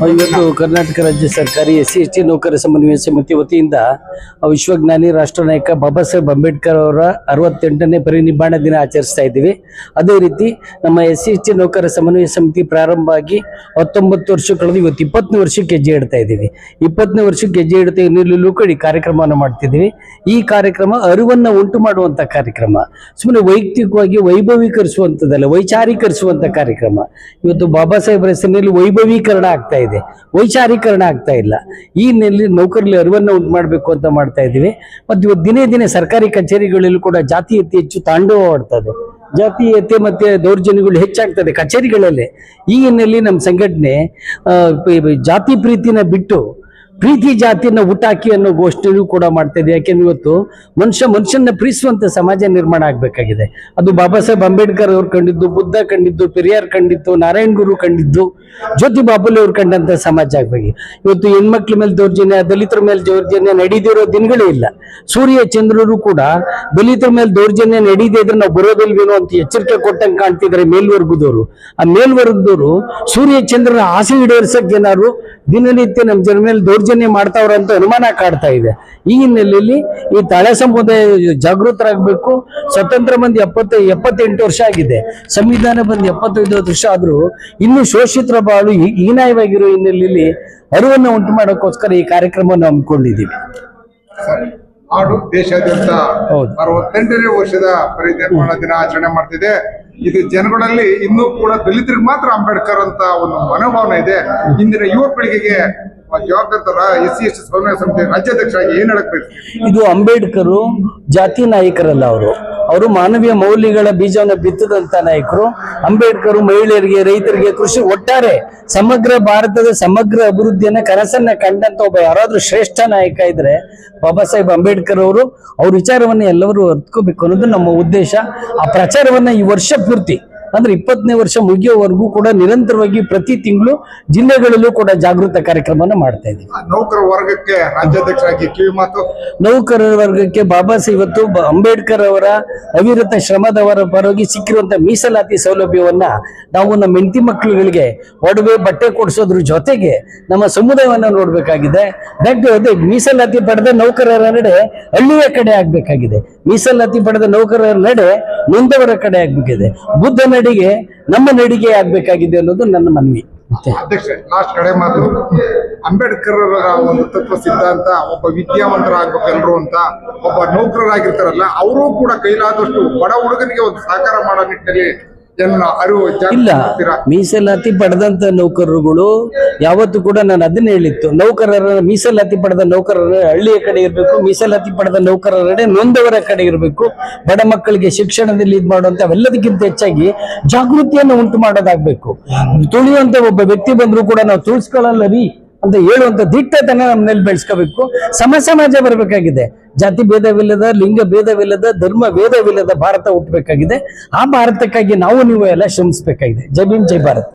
ಇವತ್ತು ಕರ್ನಾಟಕ ರಾಜ್ಯ ಸರ್ಕಾರಿ SC/ST ನೌಕರ ಸಮನ್ವಯ ಸಮಿತಿ ವತಿಯಿಂದ ವಿಶ್ವಜ್ಞಾನಿ ರಾಷ್ಟ್ರ ನಾಯಕ ಬಾಬಾ ಸಾಹೇಬ್ ಅಂಬೇಡ್ಕರ್ ಅವರ 68ನೇ ಪರಿನಿಬ್ಬಾಣ ದಿನ ಆಚರಿಸ್ತಾ ಇದ್ದೀವಿ. ಅದೇ ರೀತಿ ನಮ್ಮ SC/ST ನೌಕರ ಸಮನ್ವಯ ಸಮಿತಿ ಪ್ರಾರಂಭ ಆಗಿ 19 ವರ್ಷ ಕಳೆದು ಇವತ್ತು 20ನೇ ವರ್ಷಕ್ಕೆ ಹೆಜ್ಜೆ ಇಡ್ತಾ ಇದ್ದೀವಿ. 20ನೇ ವರ್ಷಕ್ಕೆ ಹೆಜ್ಜೆ ಇಡ್ತಾ ಇನ್ನೂ ಕಡೆ ಕಾರ್ಯಕ್ರಮವನ್ನು ಮಾಡ್ತಿದ್ದೀವಿ. ಈ ಕಾರ್ಯಕ್ರಮ ಅರಿವನ್ನು ಉಂಟು ಮಾಡುವಂಥ ಕಾರ್ಯಕ್ರಮ, ಸುಮ್ಮನೆ ವೈಯಕ್ತಿಕವಾಗಿ ವೈಭವೀಕರಿಸುವಂಥದ್ದಲ್ಲ, ವೈಚಾರೀಕರಿಸುವಂಥ ಕಾರ್ಯಕ್ರಮ. ಇವತ್ತು ಬಾಬಾ ಸಾಹೇಬರ ಹೆಸರಿನಲ್ಲಿ ವೈಭವೀಕರಣ ಆಗ್ತಾ ಇದೆ, ವೈಚಾರೀಕರಣ ಆಗ್ತಾ ಇಲ್ಲ. ಈ ನೆಲೆ ನೌಕರಲ್ಲಿ ಅರಿವನ್ನು ಉಂಟು ಮಾಡಬೇಕು ಅಂತ ಮಾಡ್ತಾ ಇದ್ದೀವಿ. ಮತ್ತು ಇವತ್ತು ದಿನೇ ದಿನೇ ಸರ್ಕಾರಿ ಕಚೇರಿಗಳಲ್ಲೂ ಕೂಡ ಜಾತೀಯತೆ ಹೆಚ್ಚು ತಾಂಡವವಾಡ್ತದೆ, ಜಾತೀಯತೆ ಮತ್ತೆ ದೌರ್ಜನ್ಯಗಳು ಹೆಚ್ಚಾಗ್ತದೆ ಕಚೇರಿಗಳಲ್ಲೇ. ಈ ಹಿನ್ನೆಲೆಯಲ್ಲಿ ನಮ್ಮ ಸಂಘಟನೆ ಜಾತಿ ಪ್ರೀತಿನ ಬಿಟ್ಟು ಪ್ರೀತಿ ಜಾತಿಯನ್ನ ಹುಟ್ಟಾಕಿ ಅನ್ನೋ ಗೋಷ್ಠಿಯೂ ಕೂಡ ಮಾಡ್ತಾ ಇದೆ. ಯಾಕೆಂದ್ರೆ ಇವತ್ತು ಮನುಷ್ಯನ ಪ್ರೀತಿಸುವಂತ ಸಮಾಜ ನಿರ್ಮಾಣ ಆಗ್ಬೇಕಾಗಿದೆ. ಅದು ಬಾಬಾ ಸಾಹೇಬ್ ಅಂಬೇಡ್ಕರ್ ಅವ್ರು ಕಂಡಿದ್ದು, ಬುದ್ಧ ಕಂಡಿದ್ದು, ಪೆರಿಯಾರ್ ಕಂಡಿದ್ದು, ನಾರಾಯಣ್ ಗುರು ಕಂಡಿದ್ದು, ಜ್ಯೋತಿ ಬಾಪುಲೆ ಅವ್ರು ಕಂಡಂತ ಸಮಾಜ ಆಗ್ಬೇಕು. ಇವತ್ತು ಹೆಣ್ಮಕ್ಳ ಮೇಲೆ ದೌರ್ಜನ್ಯ, ದಲಿತರ ಮೇಲೆ ದೌರ್ಜನ್ಯ ನಡೀದಿರೋ ದಿನಗಳೇ ಇಲ್ಲ. ಸೂರ್ಯ ಚಂದ್ರರು ಕೂಡ ದಲಿತರ ಮೇಲೆ ದೌರ್ಜನ್ಯ ನಡೀದೇ ಇದ್ರೆ ನಾವು ಬರೋದಿಲ್ವೇನೋ ಅಂತ ಎಚ್ಚರಿಕೆ ಕೊಟ್ಟಂಗೆ ಕಾಣ್ತಿದ್ದಾರೆ ಮೇಲ್ವರ್ಗದವರು. ಆ ಮೇಲ್ವರ್ಗದವರು ಸೂರ್ಯ ಚಂದ್ರನ ಆಸೆ ಈಡೇರಿಸಕ್ಕೆ ಏನಾದ್ರು ದಿನನಿತ್ಯ ನಮ್ಮ ಜನ ಮೇಲೆ ದೌರ್ಜನ್ಯ ಮಾಡ್ತಾವ್ರ ಅಂತ ಅನುಮಾನ ಕಾಡ್ತಾ ಇದೆ. ಈ ಹಿನ್ನೆಲೆಯಲ್ಲಿ ಈ ತಳೆ ಸಮುದಾಯ ಜಾಗೃತರಾಗಬೇಕು. ಸ್ವತಂತ್ರ ಬಂದು 78 ವರ್ಷ ಆಗಿದೆ, ಸಂವಿಧಾನ ಬಂದು 75 ವರ್ಷ ಆದ್ರೂ ಇನ್ನು ಶೋಷಿತರ ಬಾಳು ಹೀನಾಯವಾಗಿರೋ ಹಿನ್ನೆಲೆಯಲ್ಲಿ ಅರಿವನ್ನು ಉಂಟು ಮಾಡೋಕ್ಕೋಸ್ಕರ ಈ ಕಾರ್ಯಕ್ರಮವನ್ನು ಹಮ್ಮಿಕೊಂಡಿದ್ದೀವಿ. ನಾಡು ದೇಶಾದ್ಯಂತ 68ನೇ ವರ್ಷದ ಪರಿನಿರ್ವಾಣ ದಿನ ಆಚರಣೆ ಮಾಡ್ತಿದೆ. ಇದು ಜನಗಳಲ್ಲಿ ಇನ್ನೂ ಕೂಡ ದಲಿತರಿಗೆ ಮಾತ್ರ ಅಂಬೇಡ್ಕರ್ ಅಂತ ಒಂದು ಮನೋಭಾವನೆ ಇದೆ. ಇಂದಿನ ಯುವ ಪೀಳಿಗೆಗೆ ಜವಾಬ್ದಾರ SC/ST ಸಮನ್ವಯ ಸಮಿತಿ ರಾಜ್ಯಾಧ್ಯಕ್ಷರಾಗಿ ಏನ್ ಹೇಳಬೇಕು? ಇದು ಅಂಬೇಡ್ಕರು ಜಾತಿ ನಾಯಕರಲ್ಲ, ಅವರು ಮಾನವೀಯ ಮೌಲ್ಯಗಳ ಬೀಜವನ್ನು ಬಿತ್ತದಂತ ನಾಯಕರು. ಅಂಬೇಡ್ಕರ್ ಮಹಿಳೆಯರಿಗೆ, ರೈತರಿಗೆ, ಕೃಷಿ, ಒಟ್ಟಾರೆ ಸಮಗ್ರ ಭಾರತದ ಸಮಗ್ರ ಅಭಿವೃದ್ಧಿಯನ್ನ ಕನಸನ್ನ ಕಂಡಂತ ಒಬ್ಬ ಯಾರಾದ್ರೂ ಶ್ರೇಷ್ಠ ನಾಯಕ ಇದ್ರೆ ಬಾಬಾ ಸಾಹೇಬ್ ಅಂಬೇಡ್ಕರ್ ಅವರು. ಅವ್ರ ವಿಚಾರವನ್ನ ಎಲ್ಲರೂ ಅರ್ಥಕೋಬೇಕು ಅನ್ನೋದು ನಮ್ಮ ಉದ್ದೇಶ. ಆ ಪ್ರಚಾರವನ್ನ ಈ ವರ್ಷ ಪೂರ್ತಿ ಅಂದ್ರೆ 20ನೇ ವರ್ಷ ಮುಗಿಯೋವರೆಗೂ ಕೂಡ ನಿರಂತರವಾಗಿ ಪ್ರತಿ ತಿಂಗಳು ಜಿಲ್ಲೆಗಳಲ್ಲೂ ಕೂಡ ಜಾಗೃತ ಕಾರ್ಯಕ್ರಮವನ್ನು ಮಾಡ್ತಾ ಇದ್ದೀವಿ. ನೌಕರ ವರ್ಗಕ್ಕೆ ರಾಜ್ಯಾಧ್ಯಕ್ಷರಾಗಿ ಕಿವಿ ಮಾತು. ನೌಕರರ ವರ್ಗಕ್ಕೆ ಬಾಬಾ ಸಾಹೇಬ್ ಇವತ್ತು ಅಂಬೇಡ್ಕರ್ ಅವರ ಅವಿರತ ಶ್ರಮದವರ ಪರವಾಗಿ ಸಿಕ್ಕಿರುವಂತ ಮೀಸಲಾತಿ ಸೌಲಭ್ಯವನ್ನ ನಾವು ನಮ್ಮ ಹೆಂಡತಿ ಮಕ್ಕಳುಗಳಿಗೆ ಒಡವೆ ಬಟ್ಟೆ ಕೊಡಿಸೋದ್ರ ಜೊತೆಗೆ ನಮ್ಮ ಸಮುದಾಯವನ್ನ ನೋಡ್ಬೇಕಾಗಿದೆ. ಅದೇ ಮೀಸಲಾತಿ ಪಡೆದ ನೌಕರರ ನಡೆ ಹಳ್ಳಿಯ ಕಡೆ ಆಗ್ಬೇಕಾಗಿದೆ, ಮೀಸಲಾತಿ ಪಡೆದ ನೌಕರರ ನಡೆ ನೊಂದವರ ಕಡೆ ಆಗ್ಬೇಕಿದೆ, ಬುದ್ಧ ನಡಿಗೆ ನಮ್ಮ ನಡಿಗೆ ಆಗ್ಬೇಕಾಗಿದೆ ಅನ್ನೋದು ನನ್ನ ಮನವಿ. ಅಧ್ಯಕ್ಷ, ಲಾಸ್ಟ್ ಕಡೆ ಮಾತು. ಅಂಬೇಡ್ಕರ್ ಒಂದು ತತ್ವ ಸಿದ್ಧಾಂತ ಒಬ್ಬ ವಿದ್ಯಾವಂತರಾಗಬೇಕು ಎಲ್ಲರೂ ಅಂತ, ಒಬ್ಬ ನೌಕರರಾಗಿರ್ತಾರಲ್ಲ ಅವರು ಕೂಡ ಕೈಲಾದಷ್ಟು ಬಡ ಹುಡುಗನಿಗೆ ಒಂದು ಸಹಕಾರ ಮಾಡೋ ನಿಟ್ಟಿನಲ್ಲಿ ಇಲ್ಲ. ಮೀಸಲಾತಿ ಪಡೆದಂತ ನೌಕರರುಗಳು ಯಾವತ್ತು ಕೂಡ ನಾನು ಅದನ್ನ ಹೇಳಿತ್ತು, ನೌಕರರ ಮೀಸಲಾತಿ ಪಡೆದ ನೌಕರರ ಹಳ್ಳಿಯ ಕಡೆ ಇರಬೇಕು, ಮೀಸಲಾತಿ ಪಡೆದ ನೌಕರರ ನೊಂದವರ ಕಡೆ ಇರಬೇಕು, ಬಡ ಮಕ್ಕಳಿಗೆ ಶಿಕ್ಷಣದಲ್ಲಿ ಇದು ಮಾಡುವಂತ ಅವೆಲ್ಲದಕ್ಕಿಂತ ಹೆಚ್ಚಾಗಿ ಜಾಗೃತಿಯನ್ನು ಉಂಟು ಮಾಡೋದಾಗ್ಬೇಕು. ತುಳಿಯುವಂತ ಒಬ್ಬ ವ್ಯಕ್ತಿ ಬಂದ್ರು ಕೂಡ ನಾವು ತುಳಿಸ್ಕೊಳ್ಳಲ್ಲ ರೀ ಅಂತ ಹೇಳುವಂತ ದಿಟ್ಟತನ ನಮ್ಮಲ್ಲಿ ಬೆಳೆಸ್ಕೋಬೇಕು. ಸಮಾಜ ಬರಬೇಕಾಗಿದೆ, ಜಾತಿ ಭೇದವಿಲ್ಲದ, ಲಿಂಗ ಭೇದವಿಲ್ಲದ, ಧರ್ಮ ಭೇದವಿಲ್ಲದ ಭಾರತ ಹುಟ್ಟಬೇಕಾಗಿದೆ. ಆ ಭಾರತಕ್ಕಾಗಿ ನಾವು ನೀವು ಎಲ್ಲ ಶ್ರಮಿಸಬೇಕಾಗಿದೆ. ಜೈ ಭೀಮ್, ಜೈ ಭಾರತ್.